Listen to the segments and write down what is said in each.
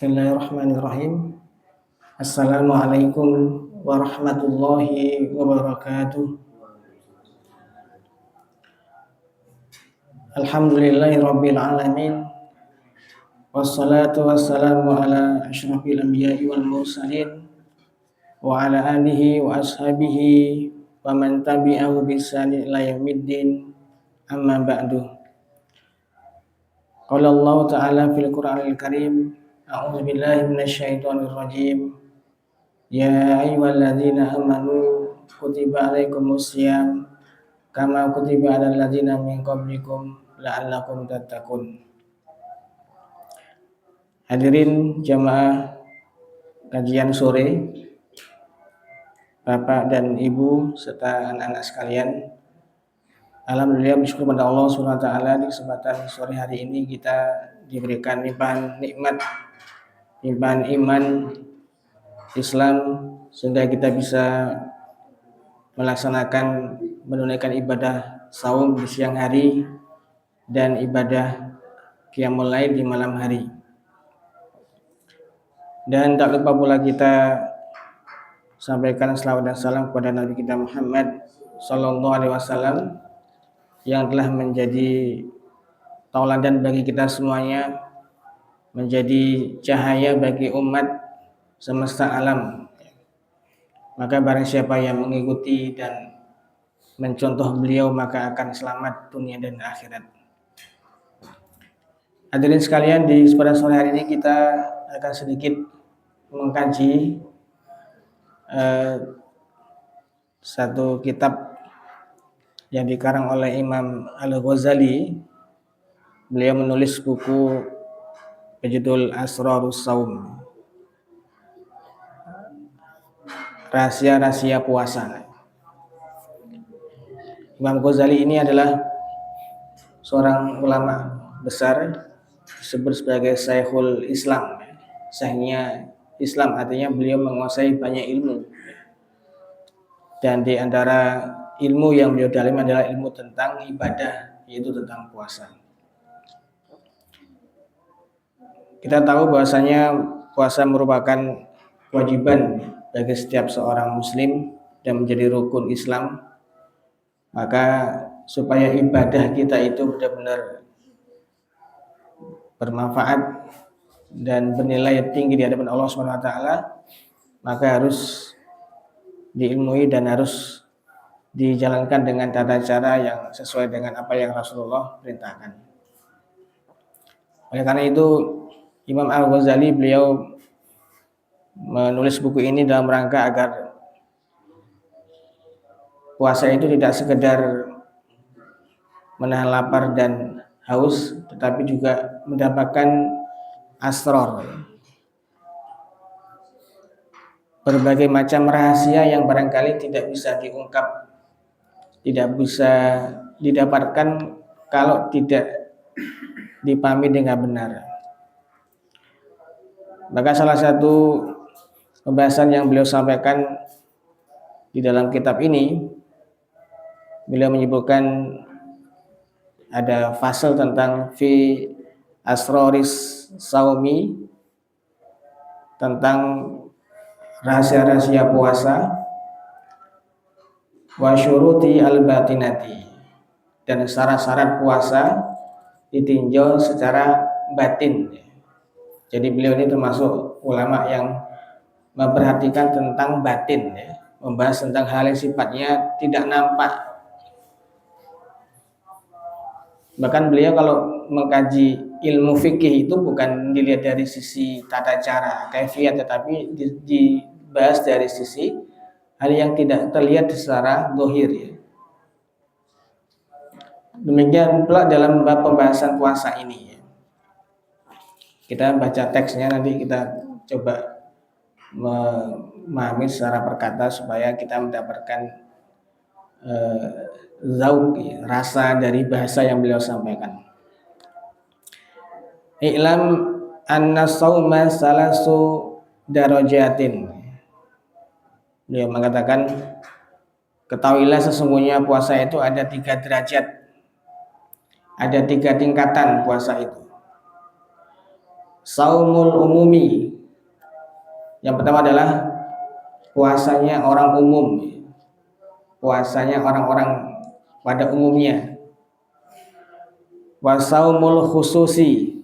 Bismillahirrahmanirrahim. Assalamualaikum warahmatullahi wabarakatuh. Alhamdulillahirabbil alamin. Wassalatu wassalamu ala asyrafil anbiya'i wal mursalin wa ala alihi wa ashabihi wa man tabi'ahu bi ihsan ila yaumiddin. Amma ba'du. Qala Allah ta'ala fil Qur'anil Karim, a'udzu billahi minasyaitonir rajim. Ya ayyuhalladzina amanu kutiba alaikumus syiyam kama kutiba alal ladzina min qablikum la'allakum tattaqun. Hadirin jamaah kajian sore, Bapak dan Ibu serta anak-anak sekalian. Alhamdulillah, bersyukur pada Allah SWT di kesempatan sore hari ini kita diberikan limpahan nikmat, limpahan iman Islam, sehingga kita bisa melaksanakan menunaikan ibadah saum di siang hari dan ibadah qiyamul lail di malam hari. Dan tak lupa pula kita sampaikan selawat dan salam kepada Nabi kita Muhammad Sallallahu Alaihi Wasallam yang telah menjadi tauladan bagi kita semuanya, menjadi cahaya bagi umat semesta alam. Maka barang siapa yang mengikuti dan mencontoh beliau maka akan selamat dunia dan akhirat. Hadirin sekalian, di kesempatan sore hari ini kita akan sedikit mengkaji satu kitab yang dikarang oleh Imam Al-Ghazali. Beliau menulis buku berjudul Asrarus Shaum, rahasia-rahasia puasa. Imam Ghazali ini adalah seorang ulama besar, disebut sebagai Syekhul Islam. Syekhnya Islam artinya beliau menguasai banyak ilmu. Dan di antara ilmu yang beliau dalam adalah ilmu tentang ibadah, yaitu tentang puasa. Kita tahu bahwasanya puasa merupakan kewajiban bagi setiap seorang muslim dan menjadi rukun Islam. Maka supaya ibadah kita itu benar-benar bermanfaat dan bernilai tinggi di hadapan Allah SWT, maka harus diilmui dan harus dijalankan dengan tata cara yang sesuai dengan apa yang Rasulullah perintahkan. Oleh karena itu Imam Al-Ghazali beliau menulis buku ini dalam rangka agar puasa itu tidak sekedar menahan lapar dan haus, tetapi juga mendapatkan asrar, berbagai macam rahasia yang barangkali tidak bisa diungkap, tidak bisa didapatkan kalau tidak dipahami dengan benar. Maka salah satu pembahasan yang beliau sampaikan di dalam kitab ini, beliau menyebutkan ada fasal tentang fi asroris saumi, tentang rahasia-rahasia puasa, wa syuruti al-batinati, dan syarat-syarat puasa ditinjau secara batin. Jadi beliau ini termasuk ulama yang memperhatikan tentang batin, membahas tentang hal yang sifatnya tidak nampak. Bahkan beliau kalau mengkaji ilmu fikih itu bukan dilihat dari sisi tata cara, kaifiyat, tetapi dibahas dari sisi hal yang tidak terlihat secara zahir. Demikian pula dalam bab pembahasan puasa ini. Kita baca teksnya, nanti kita coba memahami secara perkata supaya kita mendapatkan zauq, rasa dari bahasa yang beliau sampaikan. I'lam anna sauma salasu darajatin. Beliau mengatakan, ketahuilah sesungguhnya puasa itu ada 3 derajat, ada 3 tingkatan puasa itu. saumul umumi. Yang pertama adalah puasanya orang umum, puasanya orang-orang pada umumnya. Wa saumul khususi.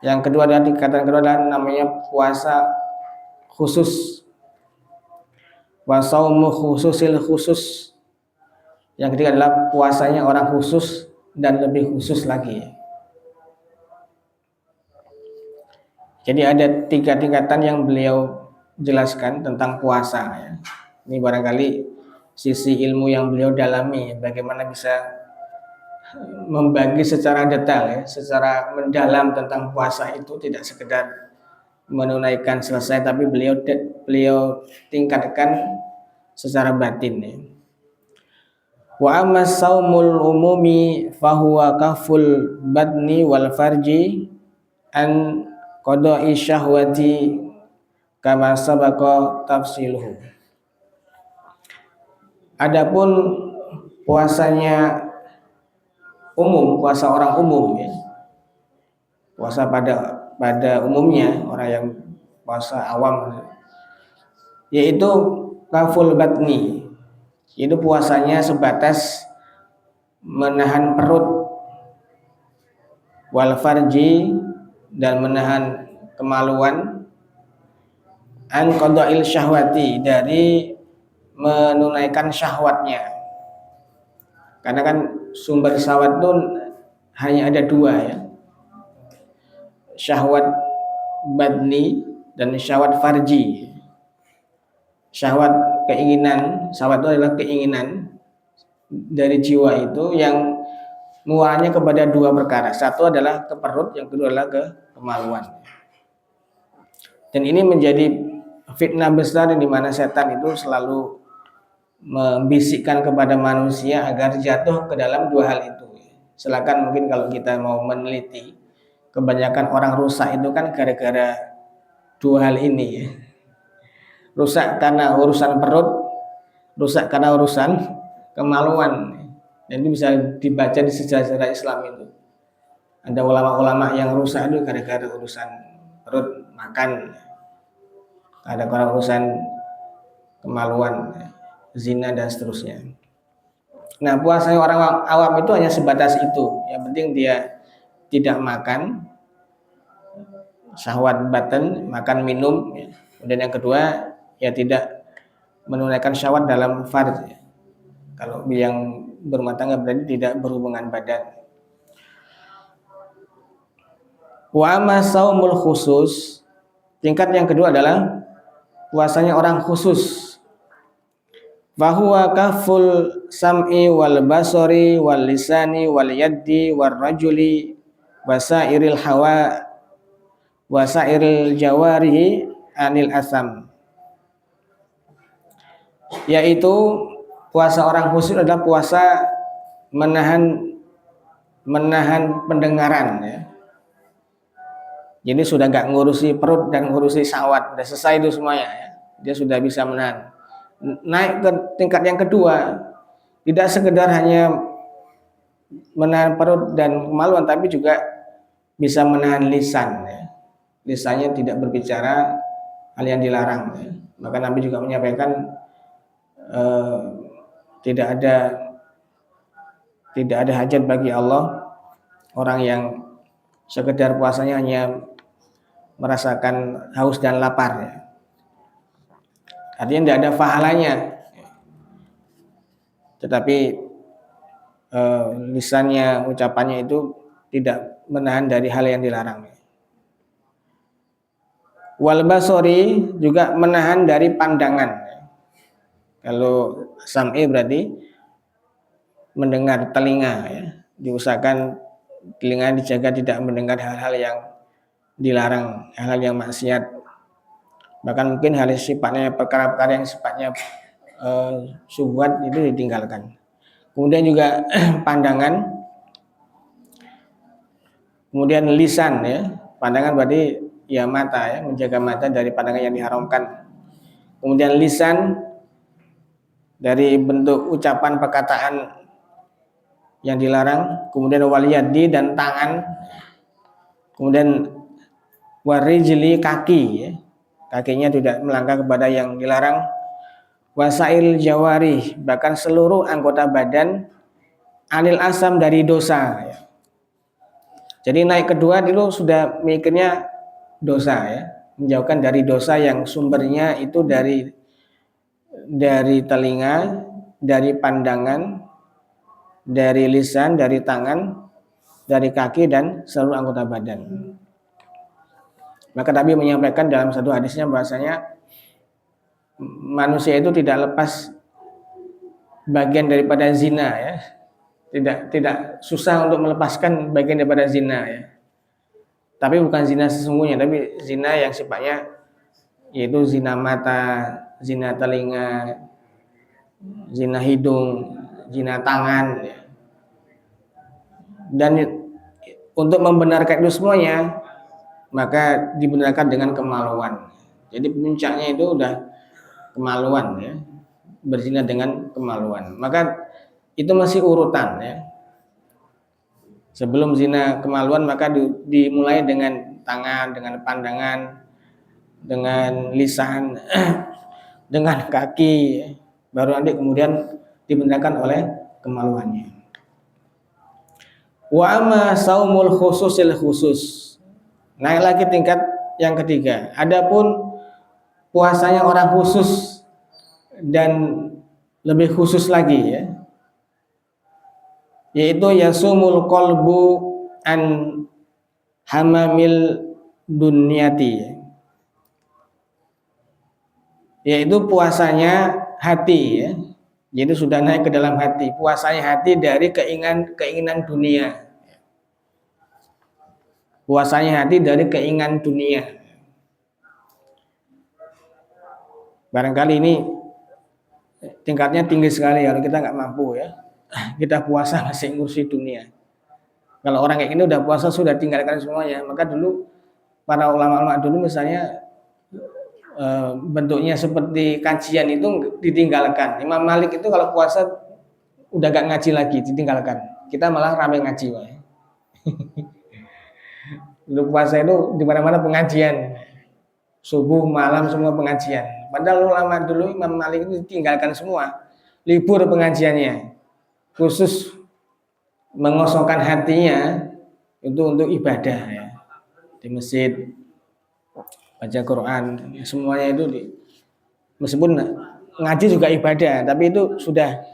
Yang kedua adalah tingkatan kedua adalah namanya puasa khusus. Wa saumu khususil khusus. Yang ketiga adalah puasanya orang khusus dan lebih khusus lagi. Jadi ada 3 tingkatan yang beliau jelaskan tentang puasa ya. Ini barangkali sisi ilmu yang beliau dalami, bagaimana bisa membagi secara detail ya, secara mendalam tentang puasa itu, tidak sekedar menunaikan selesai, tapi beliau tingkatkan secara batin ya. Wa amma saumul umumi fahuwa kaful badni wal farji an qada'i syahwati kama sabaqa tafsiluhu. Adapun puasanya umum, puasa orang umum ya. Puasa pada umumnya, orang yang puasa awam, yaitu kaful batni, itu puasanya sebatas menahan perut, wal farji, dan menahan kemaluan, an qada'il syahwati, dari menunaikan syahwatnya. Karena kan sumber syahwat itu hanya ada 2 ya, syahwat badni dan syahwat farji. Syahwat keinginan, syahwat itu adalah keinginan dari jiwa itu yang muaranya kepada 2 perkara. Satu adalah ke perut, yang kedua adalah ke kemaluan. Dan ini menjadi fitnah besar di mana setan itu selalu membisikkan kepada manusia agar jatuh ke dalam 2 hal itu. Silakan, mungkin kalau kita mau meneliti, kebanyakan orang rusak itu kan gara-gara 2 hal ini ya. Rusak karena urusan perut, rusak karena urusan kemaluan. Dan itu bisa dibaca di sejarah Islam itu. Ada ulama-ulama yang rusak itu gara-gara urusan perut, makan. Ada orang urusan kemaluan, zina dan seterusnya. Nah, puasanya orang awam itu hanya sebatas itu. Yang penting dia tidak makan, syahwat batin, makan minum. Kemudian yang kedua, ya tidak menunaikan syahwat dalam farj. Kalau yang berumah tangga berarti tidak berhubungan badan. Wa amma saumul khusus, tingkat yang kedua adalah puasanya orang khusus. Fahuwa kaful sam'i wal basari wal lisani wal yaddi wal rajuli wasairil hawa wasairil jawarihi anil asam. Yaitu puasa orang khusus adalah puasa menahan pendengaran ya. Jadi sudah gak ngurusi perut dan ngurusi syahwat, sudah selesai itu semuanya ya. Dia sudah bisa menahan. Naik ke tingkat yang kedua, tidak sekedar hanya menahan perut dan kemaluan, tapi juga bisa menahan lisan ya. Lisannya tidak berbicara hal yang dilarang ya. Maka Nabi juga menyampaikan tidak ada hajat bagi Allah orang yang sekedar puasanya hanya merasakan haus dan lapar ya. Artinya tidak ada pahalanya, tetapi lisannya, ucapannya itu tidak menahan dari hal yang dilarang. Wal basori, juga menahan dari pandangan. Kalau sam'i berarti mendengar, telinga ya. Diusahakan telinga dijaga tidak mendengar hal-hal yang dilarang, hal-hal yang maksiat. Bahkan mungkin hal sifatnya perkara-perkara yang sifatnya syubhat itu ditinggalkan. Kemudian juga pandangan, kemudian lisan ya. Pandangan berarti ya mata ya, menjaga mata dari pandangan yang diharamkan. Kemudian lisan dari bentuk ucapan perkataan yang dilarang. Kemudian wal yadi, dan tangan. Kemudian warijli kaki ya. Kakinya tidak melangkah kepada yang dilarang, wasail jawari bahkan seluruh anggota badan, anil asam dari dosa ya. Jadi naik kedua dulu sudah mikirnya dosa ya, menjauhkan dari dosa yang sumbernya itu dari telinga, dari pandangan, dari lisan, dari tangan, dari kaki dan seluruh anggota badan. Maka Nabi menyampaikan dalam satu hadisnya bahwasanya manusia itu tidak lepas bagian daripada zina ya. Tidak susah untuk melepaskan bagian daripada zina ya. Tapi bukan zina sesungguhnya, tapi zina yang sifatnya yaitu zina mata, zina telinga, zina hidung, zina tangan ya. Dan untuk membenarkan itu semuanya maka dibenarkan dengan kemaluan. Jadi puncaknya itu udah kemaluan ya, berzina dengan kemaluan. Maka itu masih urutan ya. Sebelum zina kemaluan maka dimulai dengan tangan, dengan pandangan, dengan lisan, dengan kaki ya. Baru nanti kemudian dibenarkan oleh kemaluannya. Wa amma saumul khususil khusus. Naik lagi tingkat yang ketiga. Adapun puasanya orang khusus dan lebih khusus lagi ya, yaitu yasumul qalbu an hamamil dunyati, yaitu puasanya hati ya. Jadi sudah naik ke dalam hati, puasanya hati dari keinginan dunia. Puasanya hati dari keinginan dunia. Barangkali ini tingkatnya tinggi sekali kalau kita nggak mampu ya. Kita puasa masih ngurusi dunia. Kalau orang kayak ini udah puasa sudah tinggalkan semuanya. Maka dulu para ulama-ulama dulu misalnya bentuknya seperti kajian itu ditinggalkan. Imam Malik itu kalau puasa udah gak ngaji lagi, ditinggalkan. Kita malah rame ngaji. Dulu puasa itu di mana-mana pengajian, subuh malam semua pengajian. Padahal ulama dulu Imam Malik itu ditinggalkan semua, libur pengajiannya, khusus mengosongkan hatinya itu untuk ibadah ya, di masjid baca Quran, semuanya itu meskipun ngaji juga ibadah, tapi itu sudah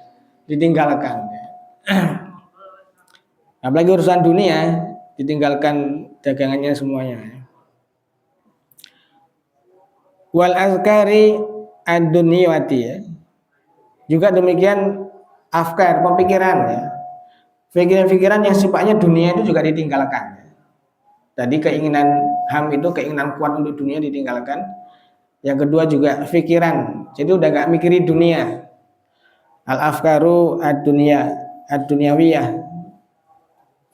ditinggalkan. Apalagi urusan dunia ditinggalkan dagangannya semuanya. Wal azkari ad-dunyawati ya. Juga demikian afkar, pemikiran ya. Pikiran-pikiran yang sifatnya dunia itu juga ditinggalkan. Tadi keinginan ham itu keinginan kuat untuk dunia ditinggalkan. Yang kedua juga pikiran. Jadi udah gak mikirin dunia. Al afkaru ad-dunyawiyah.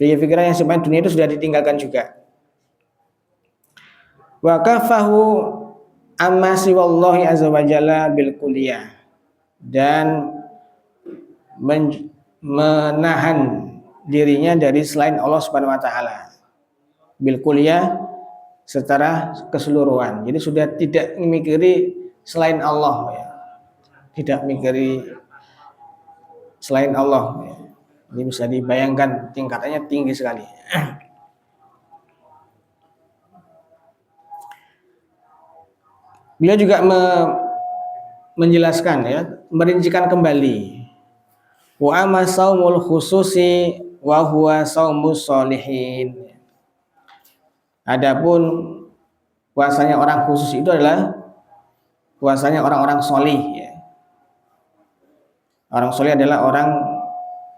Pikiran yang sifatnya dunia itu sudah ditinggalkan juga. Wa kafahu amma siwallahi azza wa jalla bil kulliyah, dan menahan dirinya dari selain Allah Subhanahu wa taala bil kulliyah secara keseluruhan. Jadi sudah tidak memikiri selain Allah ya. Tidak memikiri selain Allah ya. Ini bisa dibayangkan tingkatannya tinggi sekali. Beliau juga menjelaskan ya, merincikan kembali. Wa amma saumul khususi wa huwa saumus sholihin. Adapun puasanya orang khusus itu adalah puasanya orang-orang solih ya. Orang solih adalah orang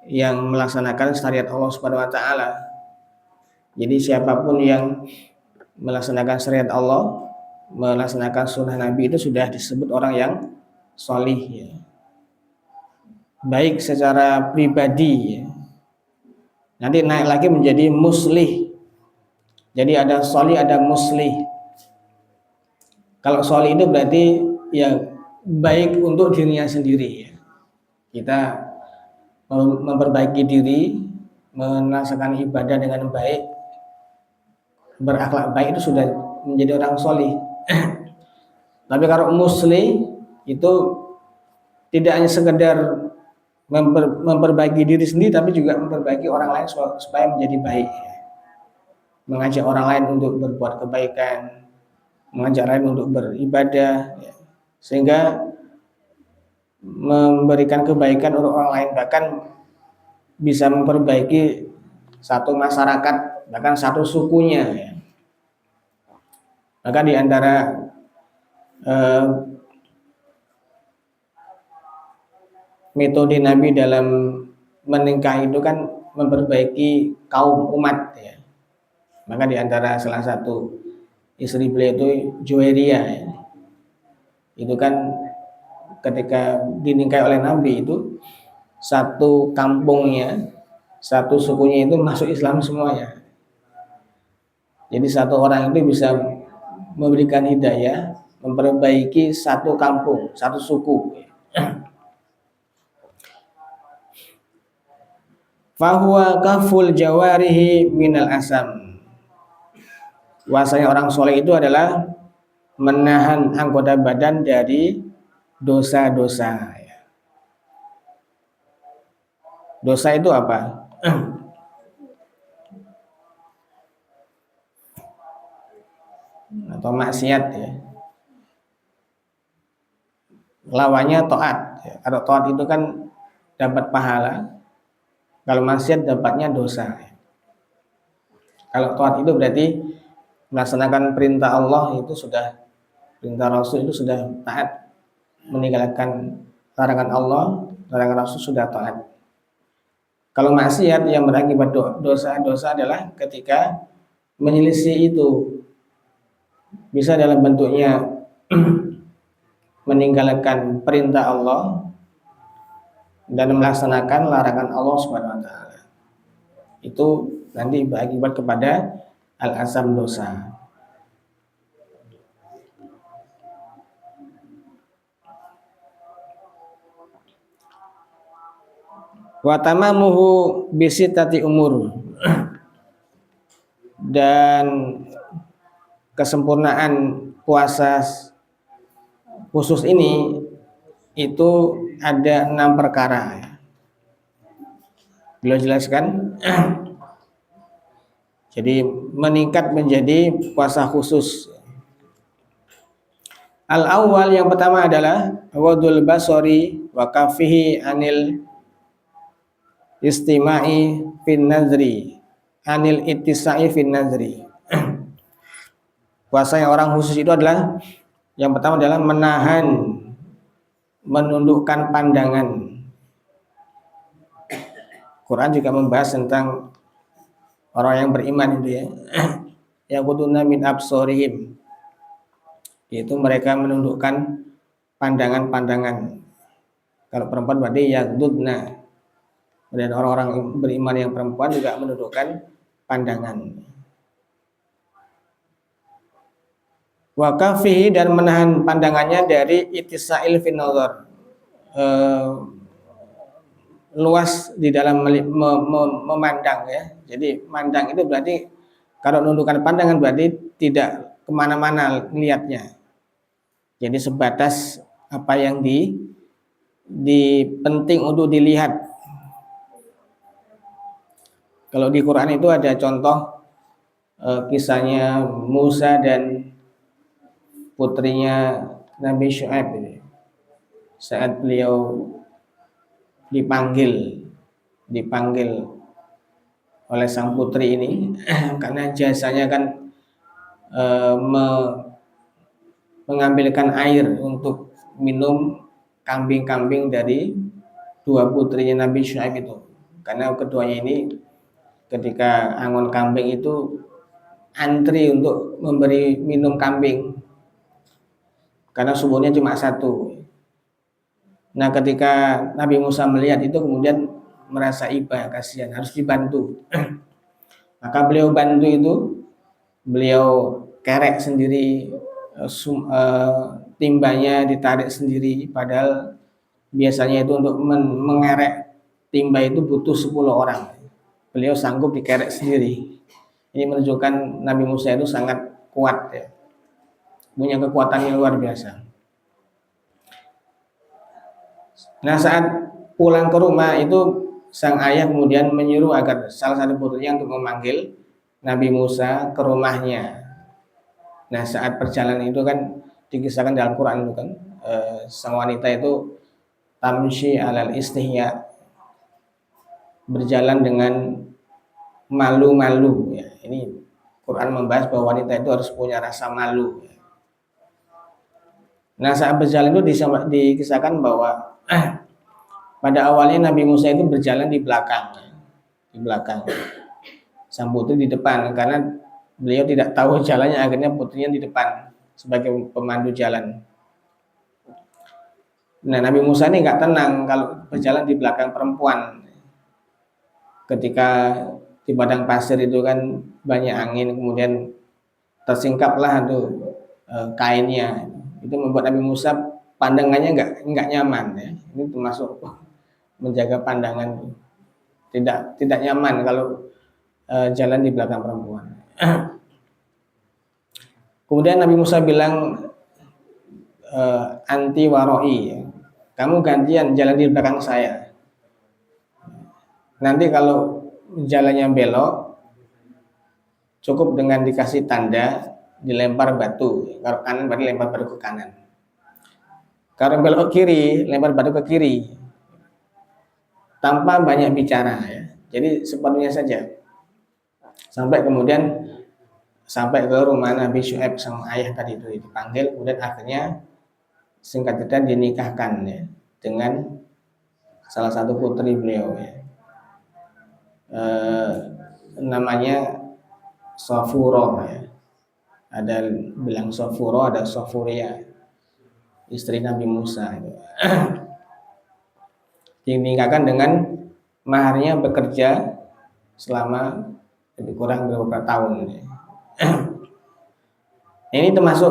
yang melaksanakan syariat Allah Subhanahu wa taala. Jadi siapapun yang melaksanakan syariat Allah, melaksanakan sunnah Nabi itu sudah disebut orang yang solih ya. Baik secara pribadi ya. Nanti naik lagi menjadi muslih. Jadi ada solih, ada muslih. Kalau solih itu berarti ya baik untuk dirinya sendiri ya. Kita memperbaiki diri, melaksanakan ibadah dengan baik, berakhlak baik itu sudah menjadi orang solih. Tapi kalau musli itu tidak hanya sekedar memperbaiki diri sendiri, tapi juga memperbaiki orang lain supaya menjadi baik. Mengajak orang lain untuk berbuat kebaikan, mengajak lain untuk beribadah, sehingga memberikan kebaikan untuk orang lain, bahkan bisa memperbaiki satu masyarakat, bahkan satu sukunya. Maka di antara metode Nabi dalam menikah itu kan memperbaiki kaum umat, ya. Maka di antara salah satu istri beliau itu Juwairiyah, ya. Itu kan ketika dinikahi oleh Nabi itu satu kampungnya, satu sukunya itu masuk Islam semuanya. Jadi satu orang itu bisa memberikan hidayah, memperbaiki satu kampung, satu suku. Fahuwa kaful jawarihi minal asam. Bahwasanya orang soleh itu adalah menahan anggota badan dari dosa-dosa. Dosa itu apa? Atau maksiat, ya. Lawannya taat. Kalau taat itu kan dapat pahala, kalau maksiat dapatnya dosa. Kalau taat itu berarti melaksanakan perintah Allah itu sudah, perintah Rasul itu sudah taat, meninggalkan larangan Allah, larangan Rasul sudah taat. Kalau maksiat yang berakibat dosa-dosa adalah ketika menyelisih itu, bisa dalam bentuknya meninggalkan perintah Allah dan melaksanakan larangan Allah Subhanahu wa taala. Itu nanti berakibat kepada al-azam, dosa. Wa tamamuhu bisitati umur. Dan kesempurnaan puasa khusus ini itu ada 6 perkara. Beliau jelaskan. Jadi meningkat menjadi puasa khusus. Al-awwal, yang pertama adalah wadul basori wa kafihi anil istima'i fin nazri, anil ittisa'i fin nazri. Puasa yang orang khusus itu adalah, yang pertama adalah menahan, menundukkan pandangan. Quran juga membahas tentang orang yang beriman itu, ya. Yaquduna min absorihim, yaitu mereka menundukkan pandangan-pandangan. Kalau perempuan berarti yaqudna. Dan orang-orang beriman yang perempuan juga menundukkan pandangan. Wa kafihi, dan menahan pandangannya dari ittisa'il fin nazar, luas di dalam memandang, ya. Jadi mandang itu berarti, kalau menundukkan pandangan berarti tidak kemana-mana lihatnya. Jadi sebatas apa yang penting untuk dilihat. Kalau di Quran itu ada contoh kisahnya Musa dan putrinya Nabi Syuaib ini. Saat beliau dipanggil oleh sang putri ini, karena jasanya kan mengambilkan air untuk minum kambing-kambing dari 2 putrinya Nabi Syuaib itu. Karena keduanya ini ketika angon kambing itu antri untuk memberi minum kambing, karena sumurnya cuma 1. Nah, ketika Nabi Musa melihat itu, kemudian merasa iba, kasihan, harus dibantu. Maka beliau bantu itu, beliau kerek sendiri, timbanya ditarik sendiri, padahal biasanya itu untuk mengerek timba itu butuh 10 orang. Beliau sanggup dikerek sendiri. Ini menunjukkan Nabi Musa itu sangat kuat, ya. punya kekuatan yang luar biasa. Nah, saat pulang ke rumah itu sang ayah kemudian menyuruh agar salah satu putrinya untuk memanggil Nabi Musa ke rumahnya. Nah, saat perjalanan itu kan dikisahkan dalam Quran itu kan sang wanita itu tamshi alal istihya, berjalan dengan malu-malu ya. Ini Quran membahas bahwa wanita itu harus punya rasa malu. Nah, saat berjalan itu dikisahkan bahwa pada awalnya Nabi Musa itu berjalan di belakang, sang putri di depan, karena beliau tidak tahu jalannya, akhirnya putrinya di depan sebagai pemandu jalan. Nah, Nabi Musa ini nggak tenang kalau berjalan di belakang perempuan. Ketika di padang pasir itu kan banyak angin, kemudian tersingkaplah tuh kainnya. Itu membuat Nabi Musa pandangannya nggak nyaman ya. Ini termasuk menjaga pandangan, tidak nyaman kalau jalan di belakang perempuan. Kemudian Nabi Musa bilang, anti waroi, kamu gantian jalan di belakang saya. Nanti kalau jalannya belok, cukup dengan dikasih tanda, dilempar batu. Kalau kanan berarti lempar batu ke kanan. Kalau belok ke kiri, lempar batu ke kiri. Tanpa banyak bicara ya. Jadi sepenuhnya saja. Sampai ke rumah Nabi Syuaib sama ayah tadi itu dipanggil, kemudian akhirnya singkat cerita dinikahkan ya dengan salah satu putri beliau ya. Namanya Safuro ya. Ada bilang Safuro, ada Safuria, istri Nabi Musa gitu. Dinikahkan dengan maharnya bekerja selama lebih kurang beberapa tahun ya. Ini termasuk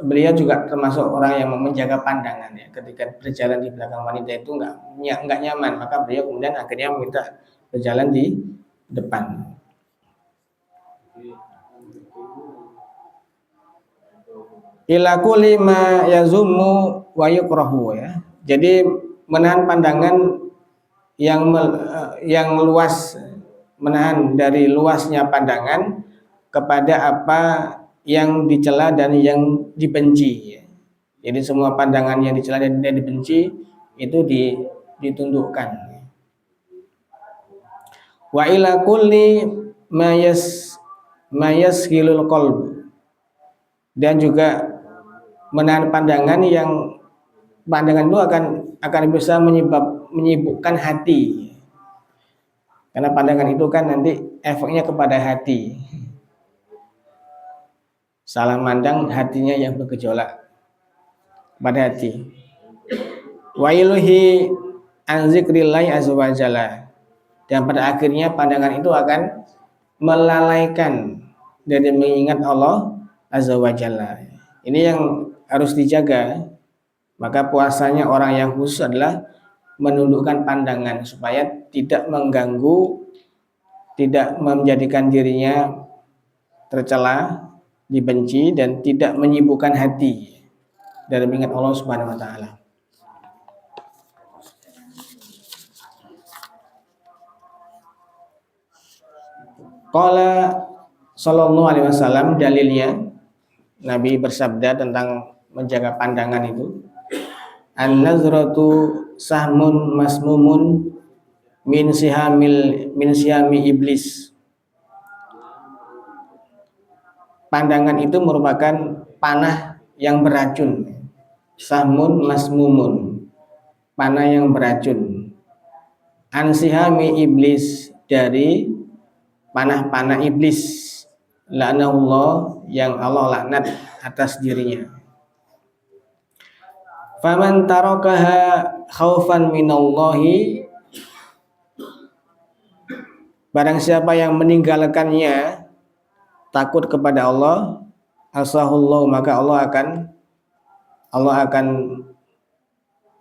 beliau juga termasuk orang yang menjaga pandangan ya. Ketika berjalan di belakang wanita itu nggak nyaman, maka beliau kemudian akhirnya meminta berjalan di depan. Ila kulli ma yazummu wa yukrahu ya. Jadi menahan pandangan yang luas, menahan dari luasnya pandangan kepada apa yang dicela dan yang dibenci. Jadi semua pandangan yang dicela dan dibenci itu ditundukkan. Wa ila kulli mayasghilul qalb, dan juga menahan pandangan yang pandangan itu akan bisa menyibukkan hati. Karena pandangan itu kan nanti efeknya kepada hati. Salah mandang hatinya yang bergejolak pada hati. Wa iluhi an zikrillahi azza wa jalla. Dan pada akhirnya pandangan itu akan melalaikan dari mengingat Allah azza wa jalla. Ini yang harus dijaga. Maka puasanya orang yang khusus adalah menundukkan pandangan supaya tidak mengganggu, tidak menjadikan dirinya tercela, dibenci, dan tidak menyibukkan hati dari mengingat Allah Subhanahu wa taala. Qala sallallahu alaihi wasallam, dalilnya Nabi bersabda tentang menjaga pandangan itu, an-nazratu sahmun masmumun min sihami iblis. Pandangan itu merupakan panah yang beracun. Sahmun masmumun, panah yang beracun. An sihami iblis, dari panah-panah iblis. La'nahullah, yang Allah laknat atas dirinya. Faman tarakaha khaufan minallahi, barang siapa yang meninggalkannya takut kepada Allah, asahullah, maka Allah akan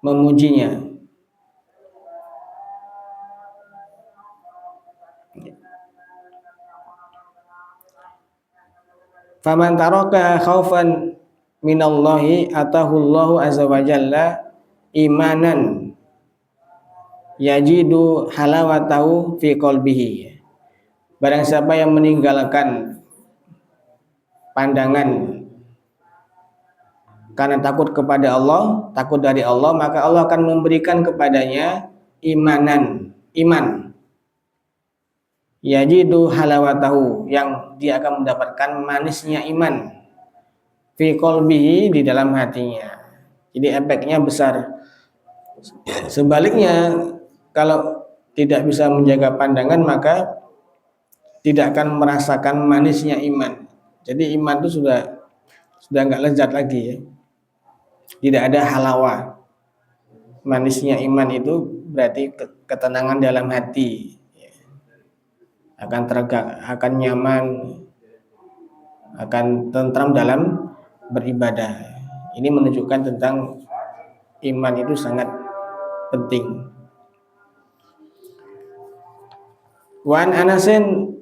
memujinya. Faman tarakaha khaufan minallahi atahullahu azza wa jalla imanan yajidu halawatahu fi qalbihi. Barang siapa yang meninggalkan pandangan karena takut kepada Allah, takut dari Allah, maka Allah akan memberikan kepadanya iman. Yajidu halawatahu, yang dia akan mendapatkan manisnya iman. Fi qalbihi, di dalam hatinya. Jadi efeknya besar. Sebaliknya, kalau tidak bisa menjaga pandangan, maka tidak akan merasakan manisnya iman. Jadi iman itu sudah nggak lezat lagi ya. Tidak ada halawa. Manisnya iman itu berarti ketenangan dalam hati, akan akan nyaman, akan tentram dalam beribadah. Ini menunjukkan tentang iman itu sangat penting. Wan Anasin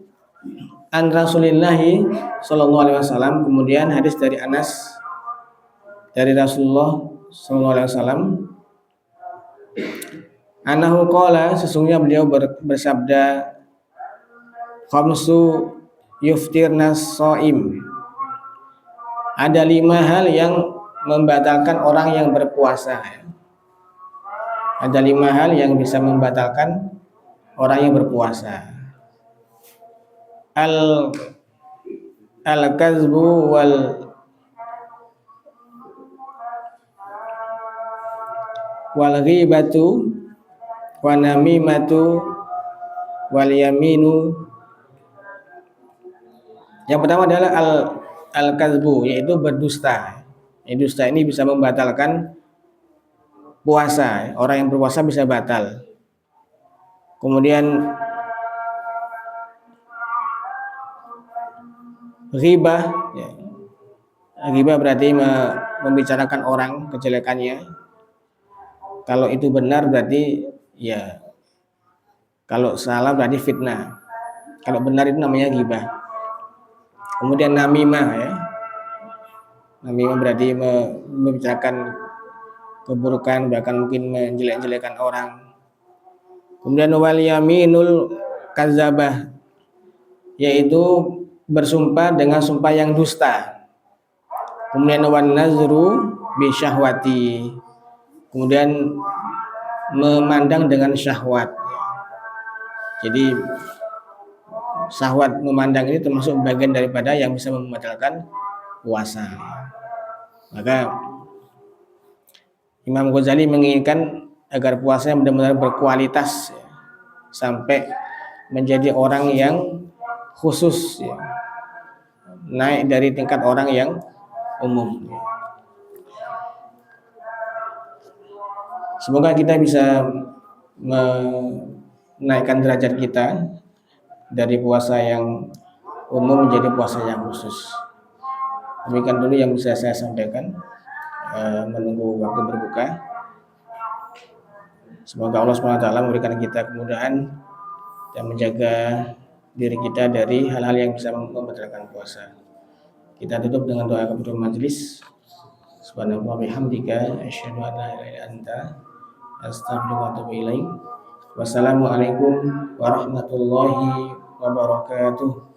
an Rasulillahi sallallahu alaihi wasallam, kemudian hadis dari Anas dari Rasulullah sallallahu alaihi wasallam, anahu qala, sesungguhnya beliau bersabda, khamsu yuftirnas shaim, ada 5 hal yang membatalkan orang yang berpuasa. Ada 5 hal yang bisa membatalkan orang yang berpuasa. Al-kazbu wal ghibatu wa namimatu wal yaminu. Yang pertama adalah al-kazbu, yaitu berdusta. Dusta ini bisa membatalkan puasa. Orang yang berpuasa bisa batal. Kemudian ghibah, ya. Ghibah berarti membicarakan orang, kejelekannya. Kalau itu benar berarti ya, kalau salah berarti fitnah. Kalau benar itu namanya ghibah. Kemudian namimah, ya. Namimah berarti membicarakan keburukan, bahkan mungkin menjelek-jelekan orang. Kemudian wal yaminul kadzabah, yaitu bersumpah dengan sumpah yang dusta. Kemudian wan nazru bi syahwati, kemudian memandang dengan syahwat. Jadi syahwat memandang ini termasuk bagian daripada yang bisa membatalkan puasa. Maka Imam Ghazali menginginkan agar puasanya benar-benar berkualitas, ya, sampai menjadi orang yang khusus, ya, naik dari tingkat orang yang umum. Semoga kita bisa menaikkan derajat kita dari puasa yang umum menjadi puasa yang khusus. Demikian dulu yang bisa saya sampaikan. Menunggu waktu berbuka. Semoga Allah SWT memberikan kita kemudahan dan menjaga diri kita dari hal-hal yang bisa membatalkan puasa. Kita tutup dengan doa kafaratul majelis. Subhanallah bihamdika asyhadu an la ilaha illa anta astaghfiruka wa atubu ilaik. Wassalamualaikum warahmatullahi wabarakatuh.